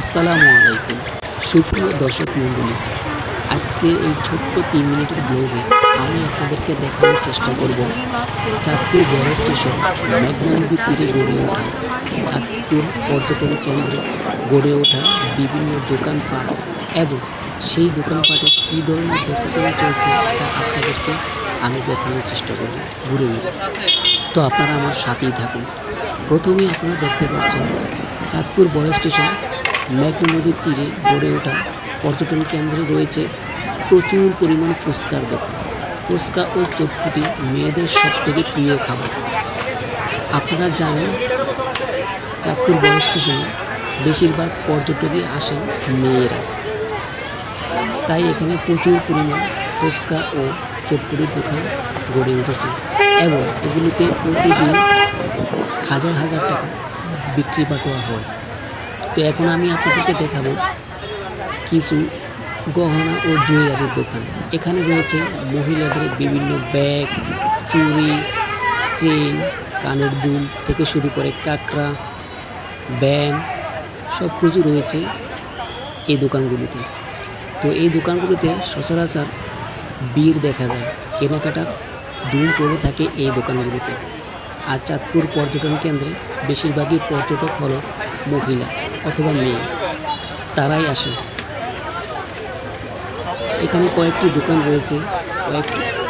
আসসালামু আলাইকুম সুপ্রিয় দর্শক মণ্ডলী, আজকে এই ছোট্ট 3 মিনিটের ব্লগে আমি আপনাদেরকে দেখানোর চেষ্টা করব চাঁদপুর বড় স্টেশন মেঘনা নদীর তীরে গড়ে ওঠা চাঁদপুর পর্যটন কেন্দ্রে গড়ে ওঠা বিভিন্ন দোকানপাট এবং সেই দোকানপাটে কী ধরনের বেচাকেনা চলছে তা আপনাদেরকে আমি দেখানোর চেষ্টা করব ঘুরে ঘুরে। তো আপনারা আমার সাথেই থাকুন। প্রথমেই আপনারা দেখতে পাচ্ছেন চাঁদপুর বড় স্টেশন মেঘনা নদীর তীরে গড়ে ওঠা পর্যটন কেন্দ্রে রয়েছে প্রচুর পরিমাণ ফুচকার দোকান। ফুচকা ও চটপটি মেয়েদের সবথেকে প্রিয় খাবার। আপনারা জানেন চাঁদপুর বড় স্টেশনে বেশিরভাগ পর্যটকই আসেন মেয়েরা, তাই এখানে প্রচুর পরিমাণ ফুচকা ও চটপটির দোকান গড়ে উঠেছে এবং এগুলিতে প্রতিদিন হাজার হাজার টাকা বিক্রি বাটোয়া হয়। তো এখন আমি আপনাদেরকে দেখাবো কিছু গহনা ও জুয়েলারির দোকান। এখানে রয়েছে মহিলাদের বিভিন্ন ব্যাগ, চুড়ি, চেন, কানের দুল থেকে শুরু করে কাঁকড়া, ব্যাং সব কিছু রয়েছে এই দোকানগুলিতে। তো এই দোকানগুলিতে সচরাচর ভিড় দেখা যায়, কেনাকাটার ধুম পড়ে থাকে এই দোকানগুলিতে। আর চাঁদপুর পর্যটন কেন্দ্রে বেশিরভাগই পর্যটক হলো মহিলা অথবা মেয়ে, তারাই আসে। এখানে কয়েকটি দোকান রয়েছে,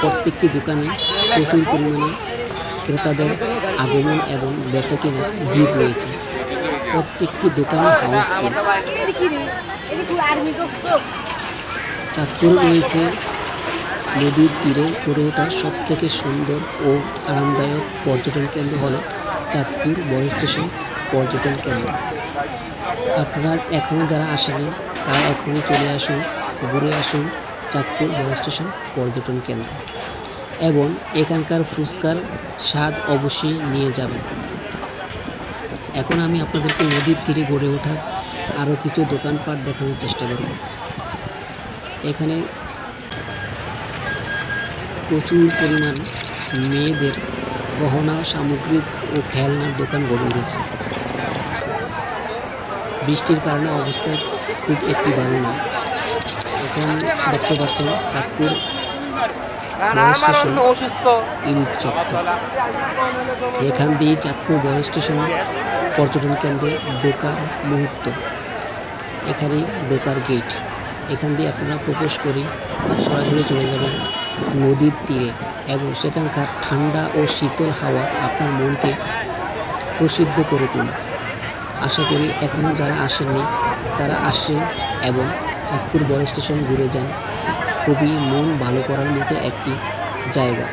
প্রত্যেকটি দোকানে প্রচুর পরিমাণে ক্রেতাদের আগমন এবং বেচাকেনার ভিড় রয়েছে। প্রত্যেকটি দোকানে হাউসফুল। চাঁদপুরে রয়েছে নদীর তীরে গড়ে ওঠা সবথেকে সুন্দর ও আরামদায়ক পর্যটন কেন্দ্র হলো চাঁদপুর বড় স্টেশন পর্যটন কেন্দ্র। আপনারা এখনও যারা আসেনি তারা এখনই চলে আসুন, ঘুরে আসুন চাঁদপুর বড় স্টেশন পর্যটন কেন্দ্র এবং এখানকার ফুচকার স্বাদ অবশ্যই নিয়ে যাবেন। এখন আমি আপনাদেরকে নদীর তীরে গড়ে ওঠা আরও কিছু দোকানপাট দেখানোর চেষ্টা করব। এখানে প্রচুর পরিমাণ মেয়েদের গহনা, সামগ্রী ও খেলনার দোকান গড়ে উঠেছে। বৃষ্টির কারণে অবস্থা খুব একটি ভালো না। এখন দেখতে পাচ্ছেন চাঁদপুর ইলিশ চত্বর। এখান দিয়ে চাঁদপুর বড় স্টেশন পর্যটন কেন্দ্রে ঢোকার মুহূর্ত, এখানেই ঢোকার গেট। এখান দিয়ে আপনারা প্রবেশ করে সরাসরি চলে যাবেন নদীর তীরে এবং সেখানকার ঠান্ডা ও শীতল হাওয়া আপনার মনকে প্রসিদ্ধ করে তোলে। আশা করি এখনও যারা আসেননি তারা আসেন এবং চাঁদপুর বড় স্টেশন ঘুরে যান। খুবই মন ভালো করার মতো একটি জায়গা।